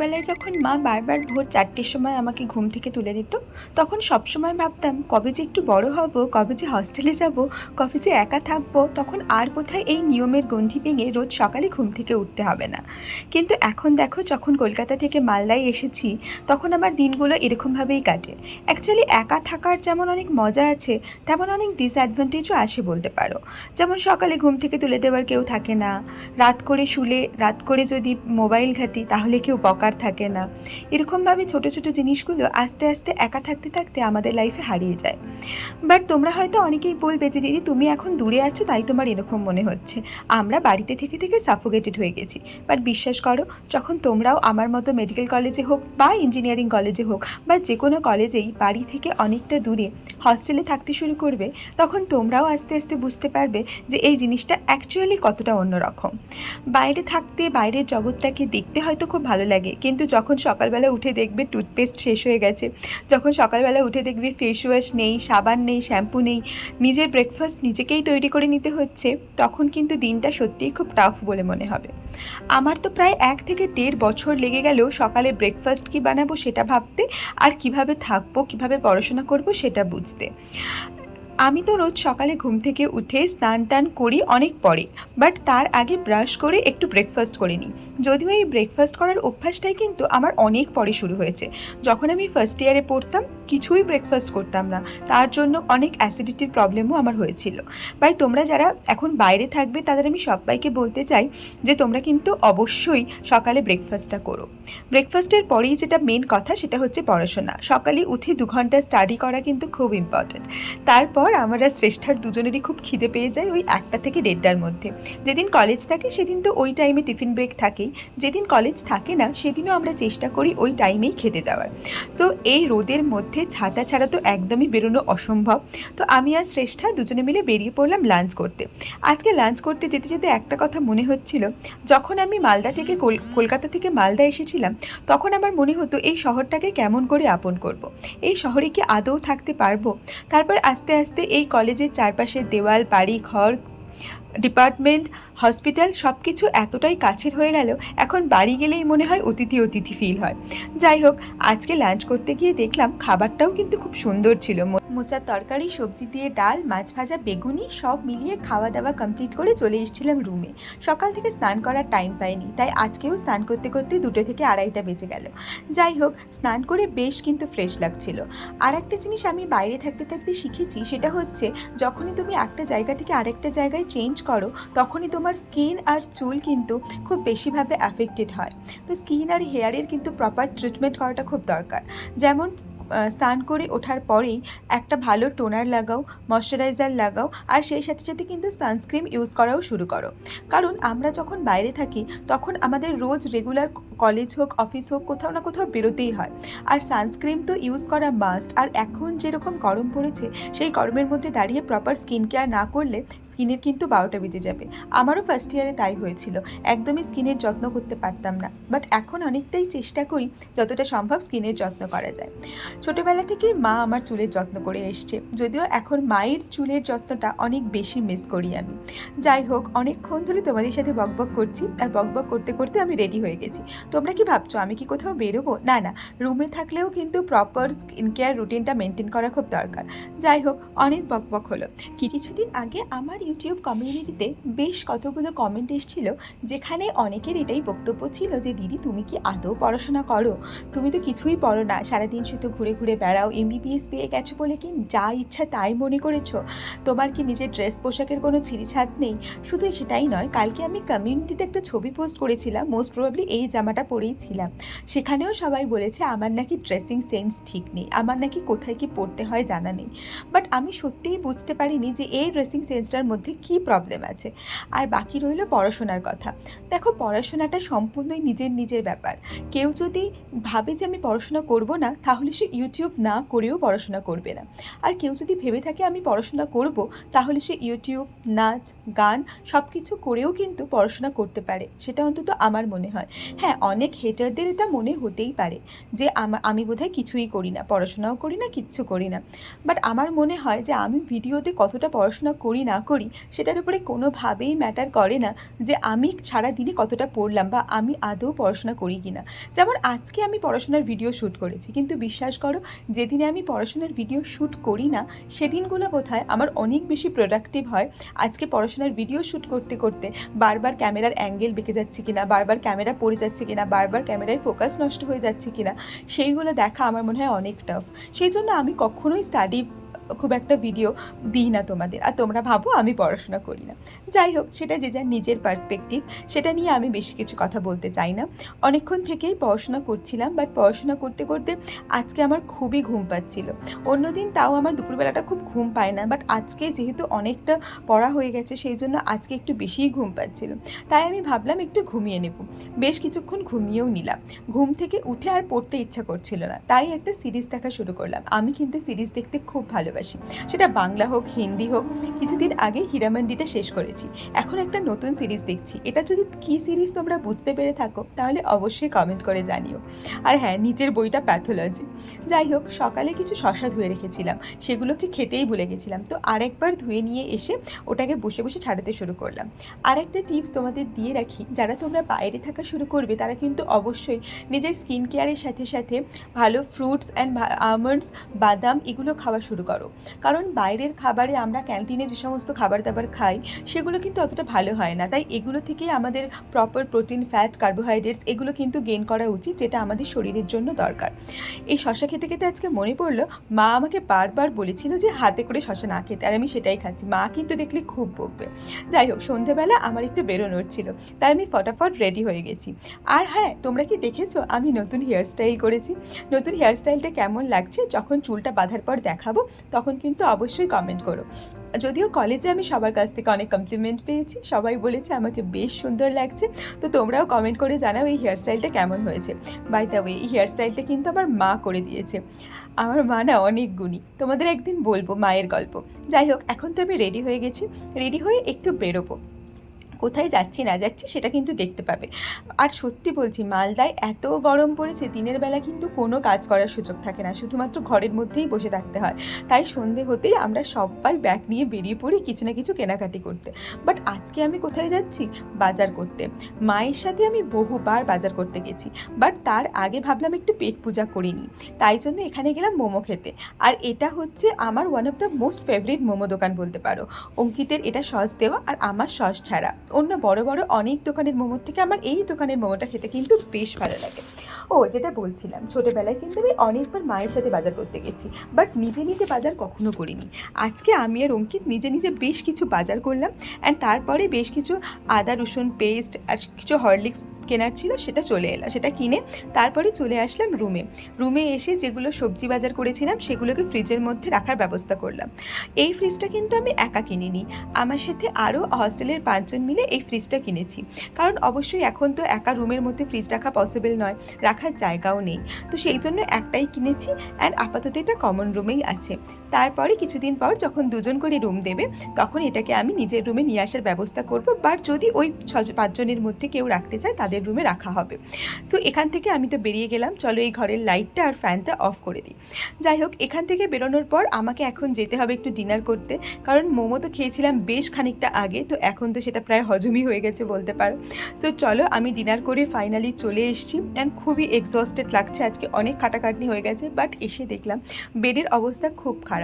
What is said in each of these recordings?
ছোটোবেলায় যখন মা বারবার ভোর 4টের সময় আমাকে ঘুম থেকে তুলে দিত, তখন সবসময় ভাবতাম কবে যে একটু বড় হব, কবে যে হস্টেলে যাব, কবে যে একা থাকবো, তখন আর কোথায় এই নিয়মের গণ্ডি ভেঙে রোজ সকালে ঘুম থেকে উঠতে হবে না। কিন্তু এখন দেখো, যখন কলকাতা থেকে মালদায় এসেছি, তখন আমার দিনগুলো এরকমভাবেই কাটে। অ্যাকচুয়ালি একা থাকার যেমন অনেক মজা আছে, তেমন অনেক ডিসঅ্যাডভান্টেজও আসে বলতে পারো। যেমন সকালে ঘুম থেকে তুলে দেওয়ার কেউ থাকে না, রাত করে শুলে রাত করে যদি মোবাইল ঘাঁটি তাহলে কেউ বকার থাকে না। এরকমভাবে ছোটো ছোটো জিনিসগুলো আস্তে আস্তে একা থাকতে থাকতে আমাদের লাইফে হারিয়ে যায়। বাট তোমরা হয়তো অনেকেই বলবে যে দিদি তুমি এখন দূরে আছো তাই তোমার এরকম মনে হচ্ছে, আমরা বাড়িতে থেকে থেকে সাফোকেটেড হয়ে গেছি। বাট বিশ্বাস করো, যখন তোমরাও আমার মতো মেডিকেল কলেজে হোক বা ইঞ্জিনিয়ারিং কলেজে হোক বা যে কোনো কলেজেই বাড়ি থেকে অনেকটা দূরে হস্টেলে থাকতে শুরু করবে, তখন তোমরাও আস্তে আস্তে বুঝতে পারবে যে এই জিনিসটা অ্যাকচুয়ালি কতটা অন্যরকম। বাইরে থাকতে বাইরের জগৎটাকে দেখতে হয়তো খুব ভালো লাগে, কিন্তু যখন সকালবেলা উঠে দেখবে টুথপেস্ট শেষ হয়ে গেছে, যখন সকালবেলা উঠে দেখবে ফেস ওয়াশ নেই, সাবান নেই, শ্যাম্পু নেই, নিজের ব্রেকফাস্ট নিজেকেই তৈরি করে নিতে হচ্ছে, তখন কিন্তু দিনটা সত্যিই খুব টাফ বলে মনে হবে। আমার তো প্রায় 1 থেকে 1.5 বছর লেগে গেল সকালে ব্রেকফাস্ট কী বানাবো সেটা ভাবতে, আর কিভাবে থাকবো, কিভাবে পড়াশোনা করব সেটা বুঝতে। আমি তো রোজ সকালে ঘুম থেকে উঠে স্নান টান করি অনেক পরে, বাট তার আগে ব্রাশ করে একটু ব্রেকফাস্ট করে নিই। যদিও এই ব্রেকফাস্ট করার অভ্যাসটাই কিন্তু আমার অনেক পরে শুরু হয়েছে। যখন আমি ফার্স্ট ইয়ারে পড়তাম কিছুই ব্রেকফাস্ট করতাম না, তার জন্য অনেক অ্যাসিডিটির প্রবলেমও আমার হয়েছিল। ভাই তোমরা যারা এখন বাইরে থাকবে তাদের আমি সবাইকে বলতে চাই যে তোমরা কিন্তু অবশ্যই সকালে ব্রেকফাস্টটা করো। ব্রেকফাস্টের পরেই যেটা মেন কথা সেটা হচ্ছে পড়াশোনা। সকালে উঠে 2 ঘন্টা স্টাডি করা কিন্তু খুব ইম্পর্ট্যান্ট। তারপর আমরা শ্রেষ্ঠার দুজনেরই খুব খিদে পেয়ে যায় ওই 1টা থেকে 1.5টার মধ্যে। যেদিন কলেজ থাকে সেদিন তো ওই টাইমে টিফিন ব্রেক থাকেই, যেদিন কলেজ থাকে না সেদিনও আমরা চেষ্টা করি ওই টাইমেই খেতে যাওয়ার। সো এই রোদের মধ্যে ছাতা ছাড়া তো একদমই বেরোনো অসম্ভব। তো আমি আর শ্রেষ্ঠা দুজনে মিলে বেরিয়ে পড়লাম লাঞ্চ করতে। আজকে লাঞ্চ করতে যেতে যেতে একটা কথা মনে হচ্ছিল, যখন আমি মালদা থেকে কলকাতা থেকে মালদা এসেছিলাম, তখন আমার মনে হতো এই শহরটাকে কেমন করে আপন করব, এই শহরে কি আদৌ থাকতে পারবো। তারপর আস্তে আস্তে এই কলেজের চারপাশের দেওয়াল, বাড়ি, ঘর, ডিপার্টমেন্ট, হসপিটাল সব কিছু এতটাই কাছের হয়ে গেল, এখন বাড়ি গেলেই মনে হয় অতিথি অতিথি ফিল হয়। যাই হোক, আজকে লাঞ্চ করতে গিয়ে দেখলাম খাবারটাও কিন্তু খুব সুন্দর ছিল। মোচার তরকারি, সবজি দিয়ে ডাল, মাছ ভাজা, বেগুনি সব মিলিয়ে খাওয়া দাওয়া কমপ্লিট করে চলে এসেছিলাম রুমে। সকাল থেকে স্নান করার টাইম পাইনি, তাই আজকেও স্নান করতে করতে 2টো থেকে 2:30টা বেজে গেল। যাই হোক, স্নান করে বেশ কিন্তু ফ্রেশ লাগছিল। আর একটা জিনিস আমি বাইরে থাকতে থাকতে শিখেছি, সেটা হচ্ছে যখনই তুমি একটা জায়গা থেকে আরেকটা জায়গায় চেঞ্জ করো, তখনই তোমার স্কিন আর চুল কিন্তু খুব বেশিভাবে অ্যাফেক্টেড হয়। তো স্কিন আর হেয়ারের কিন্তু প্রপার ট্রিটমেন্ট করাটা খুব দরকার। যেমন স্নান করে ওঠার পরেই একটা ভালো টোনার লাগাও, ময়শ্চারাইজার লাগাও, আর সেই সাথে সাথে কিন্তু সানস্ক্রিন ইউজ করাও শুরু করো। কারণ আমরা যখন বাইরে থাকি তখন আমাদের রোজ রেগুলার কলেজ হোক, অফিস হোক, কোথাও না কোথাও বেরোতেই হয়, আর সানস্ক্রিন তো ইউজ করা মাস্ট। আর এখন যেরকম গরম পড়েছে, সেই গরমের মধ্যে দাঁড়িয়ে প্রপার স্কিন কেয়ার না করলে স্কিনের কিন্তু 12টা বেজে যাবে। আমারও ফার্স্ট ইয়ারে তাই হয়েছিল, একদমই স্কিনের যত্ন করতে পারতাম না। বাট এখন অনেকটাই চেষ্টা করি যতটা সম্ভব স্কিনের যত্ন করা যায়। ছোটোবেলা থেকেই মা আমার চুলের যত্ন করে এসছে, যদিও এখন মায়ের চুলের যত্নটা অনেক বেশি মিস করি আমি। যাই হোক, অনেকক্ষণ ধরে তোমাদের সাথে বকবক করছি, আর বকবক করতে করতে আমি রেডি হয়ে গেছি। তোমরা কি ভাবছো আমি কি কোথাও বেরোবো? না না, রুমে থাকলেও কিন্তু প্রপার স্কিন কেয়ার রুটিনটা মেনটেন করা খুব দরকার। যাই হোক, অনেক বকবক হলো। কিছুদিন আগে আমার ইউটিউব কমিউনিটিতে বেশ কতগুলো কমেন্ট এসেছিল, যেখানে অনেকের এটাই বক্তব্য ছিল যে দিদি তুমি কি আদৌ পড়াশোনা করো? তুমি তো কিছুই পড়ো না, সারাদিন শুধু ঘুরে ঘুরে বেড়াও, MBBS পেয়ে গেছো বলে কি যা ইচ্ছা তাই মনে করেছো? তোমার কি নিজের ড্রেস পোশাকের কোনো ছিঁড়িছাড় নেই? শুধু সেটাই নয়, কালকে আমি কমিউনিটিতে একটা ছবি পোস্ট করেছিলাম, মোস্ট প্রবাবলি এই জামাটা পরেই ছিলাম। সেখানেও সবাই বলেছে আমার নাকি ড্রেসিং সেন্স ঠিক নেই, আমার নাকি কোথায় কি পরতে হয় জানা নেই। বাট আমি সত্যিই বুঝতে পারিনি যে এই ড্রেসিং সেন্সটার মধ্যে কী প্রবলেম আছে। আর বাকি রইল পড়াশোনার কথা। দেখো, পড়াশোনাটা সম্পূর্ণই নিজের নিজের ব্যাপার। কেউ যদি ভাবে যে আমি পড়াশোনা করব না, তাহলে সে ইউটিউব না করেও পড়াশোনা করবে না। আর কেউ যদি ভেবে থাকে আমি পড়াশোনা করব, তাহলে সে ইউটিউব, নাচ, গান সব কিছু করেও কিন্তু পড়াশোনা করতে পারে, সেটা অন্তত আমার মনে হয়। হ্যাঁ, অনেক হেটারদের এটা মনে হতেই পারে যে আমি বোধহয় কিছুই করি না, পড়াশোনাও করি না, কিচ্ছু করি না। বাট আমার মনে হয় যে আমি ভিডিওতে কতটা পড়াশোনা করি না করি করি সেটার উপরে কোনোভাবেই ম্যাটার করে না যে আমি সারাদিনে কতটা পড়লাম বা আমি আদৌ পড়াশোনা করি কি না। যেমন আজকে আমি পড়াশোনার ভিডিও শ্যুট করেছি, কিন্তু বিশ্বাস করো যেদিনে আমি পড়াশোনার ভিডিও শ্যুট করি না সেদিনগুলো বোধহয় আমার অনেক বেশি প্রোডাক্টিভ হয়। আজকে পড়াশোনার ভিডিও শ্যুট করতে করতে বারবার ক্যামেরার অ্যাঙ্গেল বেঁকে যাচ্ছে কিনা, বারবার ক্যামেরা পড়ে যাচ্ছে কিনা, বারবার ক্যামেরায় ফোকাস নষ্ট হয়ে যাচ্ছে কিনা, সেইগুলো দেখা আমার মনে হয় অনেক টাফ। সেই জন্য আমি কখনোই স্টাডি খুব একটা ভিডিও দিই না তোমাদের, আর তোমরা ভাবো আমি পড়াশোনা করি না। যাই হোক, সেটা যে যার নিজের পার্সপেক্টিভ, সেটা নিয়ে আমি বেশি কিছু কথা বলতে চাই না। অনেকক্ষণ থেকেই পড়াশোনা করছিলাম, বাট পড়াশোনা করতে করতে আজকে আমার খুবই ঘুম পাচ্ছিল। অন্যদিন তাও আমার দুপুরবেলাটা খুব ঘুম পায় না, বাট আজকে যেহেতু অনেকটা পড়া হয়ে গেছে সেই জন্য আজকে একটু বেশিই ঘুম পাচ্ছিল। তাই আমি ভাবলাম একটু ঘুমিয়ে নেব। বেশ কিছুক্ষণ ঘুমিয়েও নিলাম। ঘুম থেকে উঠে আর পড়তে ইচ্ছা করছিল না, তাই একটা সিরিজ দেখা শুরু করলাম। আমি কিন্তু সিরিজ দেখতে খুব ভালোবাসি, সেটা বাংলা হোক হিন্দি হোক। কিছুদিন আগে হীরামান্ডিটা শেষ করেছি, এখন একটা নতুন সিরিজ দেখছি। এটা যদি কী সিরিজ তোমরা বুঝতে পেরে থাকো তাহলে অবশ্যই কমেন্ট করে জানিও। আর হ্যাঁ, নিচের বইটা প্যাথোলজি। যাই হোক, সকালে কিছু শশা ধুয়ে রেখেছিলাম, সেগুলোকে খেতেই ভুলে গেছিলাম, তো আরেকবার ধুয়ে নিয়ে এসে ওটাকে বসে বসে ছাড়াতে শুরু করলাম। আর একটা টিপস তোমাদের দিয়ে রাখি, যারা তোমরা বাইরে থাকা শুরু করবে তারা কিন্তু অবশ্যই নিজের স্কিন কেয়ারের সাথে সাথে ভালো ফ্রুটস অ্যান্ড আমন্ডস, বাদাম এগুলো খাওয়া শুরু করো। কারণ বাইরের খাবারে আমরা ক্যান্টিনে যে সমস্ত খাবার দাবার খাই সেগুলো কিন্তু অতটা ভালো হয় না, তাই এগুলো থেকেই আমাদের প্রপার প্রোটিন, ফ্যাট, কার্বোহাইড্রেটস এগুলো কিন্তু গেইন করা উচিত, যেটা আমাদের শরীরের জন্য দরকার। এই শশা খেতে খেতে আজকে মনে পড়লো, মা আমাকে বারবার বলেছিল যে হাতে করে শশা না খেতে, আর আমি সেটাই খাচ্ছি। মা কিন্তু দেখলে খুব বকবে। যাই হোক, সন্ধেবেলা আমার একটু বেরোনোর ছিল, তাই আমি ফটাফট রেডি হয়ে গেছি। আর হ্যাঁ, তোমরা কি দেখেছো আমি নতুন হেয়ারস্টাইল করেছি? নতুন হেয়ারস্টাইলটা কেমন লাগছে যখন চুলটা বাঁধার পর দেখাবো তখন কিন্তু অবশ্যই কমেন্ট করো। যদিও কলেজে আমি সবার কাছ থেকে অনেক কমপ্লিমেন্ট পেয়েছি, সবাই বলেছে আমাকে বেশ সুন্দর লাগছে, তো তোমরাও কমেন্ট করে জানাও এই হেয়ারস্টাইলটা কেমন হয়েছে। বাই দ্য ওয়ে, এই হেয়ারস্টাইলটা কিন্তু আমার মা করে দিয়েছে। আমার মা না অনেক গুণী, তোমাদের একদিন বলবো মায়ের গল্প। যাই হোক, এখন তো আমি রেডি হয়ে গেছি, রেডি হয়ে একটু বেরোবো। কোথায় যাচ্ছি না যাচ্ছি সেটা কিন্তু দেখতে পাবে। আর সত্যি বলছি, মালদায় এত গরম পড়েছে, দিনের বেলা কিন্তু কোনো কাজ করার সুযোগ থাকে না, শুধুমাত্র ঘরের মধ্যেই বসে থাকতে হয়। তাই সন্ধে হতেই আমরা সবাই ব্যাগ নিয়ে বেরিয়ে পড়ি কিছু না কিছু কেনাকাটি করতে। বাট আজকে আমি কোথায় যাচ্ছি? বাজার করতে। মায়ের সাথে আমি বহুবার বাজার করতে গেছি, বাট তার আগে ভাবলাম একটু পেট পূজা করিনি, তাই জন্য এখানে গেলাম মোমো খেতে। আর এটা হচ্ছে আমার one of the most favourite momo দোকান বলতে পারো। অঙ্কিতের এটা সস দেওয়া আর আমার সস ছাড়া। অন্য বড় বড় অনেক দোকানের মোমোর থেকে আমার এই দোকানের মোমোটা খেতে কিন্তু বেশ ভালো লাগে। ও, যেটা বলছিলাম, ছোটোবেলায় কিন্তু আমি অনেকবার মায়ের সাথে বাজার করতে গেছি, বাট নিজে নিজে বাজার কখনো করিনি। আজকে আমি আর অঙ্কিত নিজে নিজে বেশ কিছু বাজার করলাম, অ্যান্ড তারপরে বেশ কিছু আদা রসুন পেস্ট আর কিছু হরলিক্স কেনার ছিল, সেটা চলে এলাম, সেটা কিনে তারপরে চলে আসলাম রুমে এসে যেগুলো সবজি বাজার করেছিলাম সেগুলোকে ফ্রিজের মধ্যে রাখার ব্যবস্থা করলাম। এই ফ্রিজটা কিন্তু আমি একা কিনিনি, আমার সাথে আরও হস্টেলের 5 জন মিলে এই ফ্রিজটা কিনেছি। কারণ অবশ্যই এখন তো একা রুমের মধ্যে ফ্রিজ রাখা পসিবল নয়, রাখার জায়গাও নেই, তো সেই জন্য একটাই কিনেছি, অ্যান্ড আপাতত এটা কমন রুমেই আছে। তারপরে কিছুদিন পর যখন 2 জন করে রুম দেবে তখন এটাকে আমি নিজের রুমে নিয়ে আসার ব্যবস্থা করব, বাট যদি ওই 5 জনের মধ্যে কেউ রাখতে চায় তাদের রুমে রাখা হবে। সো এখান থেকে আমি তো বেরিয়ে গেলাম, চলো এই ঘরের লাইটটা আর ফ্যানটা অফ করে দিই। যাই হোক, এখান থেকে বেরোনোর পর আমাকে এখন যেতে হবে একটু ডিনার করতে, কারণ মোমো তো খেয়েছিলাম বেশ খানিকটা আগে, তো এখন তো সেটা প্রায় হজমই হয়ে গেছে বলতে পারো। সো চলো, আমি ডিনার করে ফাইনালি চলে এসেছি, অ্যান্ড খুবই এক্সস্টেড লাগছে, আজকে অনেক খাটাখাটনি হয়ে গেছে। বাট এসে দেখলাম বেডের অবস্থা খুব খারাপ।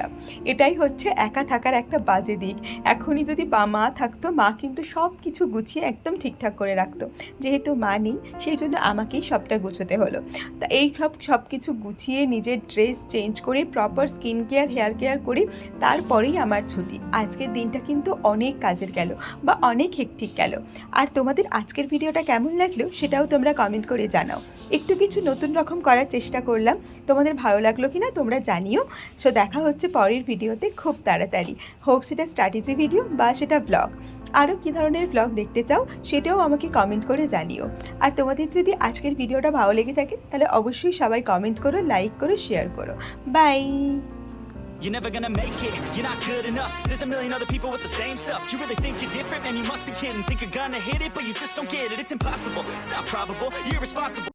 এটাই হচ্ছে একা থাকার একটা বাজে দিক। এখনই যদি মা থাকতো, মা কিন্তু সব কিছু গুছিয়ে একদম ঠিকঠাক করে রাখতো। যেহেতু মা নেই সেই জন্য আমাকেই সবটা গুছোতে হলো। তা এই সব কিছু গুছিয়ে নিজের ড্রেস চেঞ্জ করে proper skin care, hair care করে তারপরেই আমার ছুটি। আজকের দিনটা কিন্তু অনেক কাজের গেল বা অনেক হেক্টিক গেল। আর তোমাদের আজকের ভিডিওটা কেমন লাগলো সেটাও তোমরা কমেন্ট করে জানাও। একটু কিছু নতুন রকম করার চেষ্টা করলাম, তোমাদের ভালো লাগলো কি না তোমরা জানিও। সো দেখা হচ্ছে পরের ভিডিওতে খুব তাড়াতাড়ি, হোক সেটা স্ট্র্যাটেজি ভিডিও বা সেটা ব্লগ। আরও কী ধরনের ব্লগ দেখতে চাও সেটাও আমাকে কমেন্ট করে জানিও। আর তোমাদের যদি আজকের ভিডিওটা ভালো লেগে থাকে তাহলে অবশ্যই সবাই কমেন্ট করো, লাইক করো, শেয়ার করো। By. You're never gonna make it, you're not good enough. There's a million other people with the same stuff. You really think you're different? Man, you must be kidding. Think you're gonna hit it, but you just don't get it. It's impossible, it's not probable, you're irresponsible.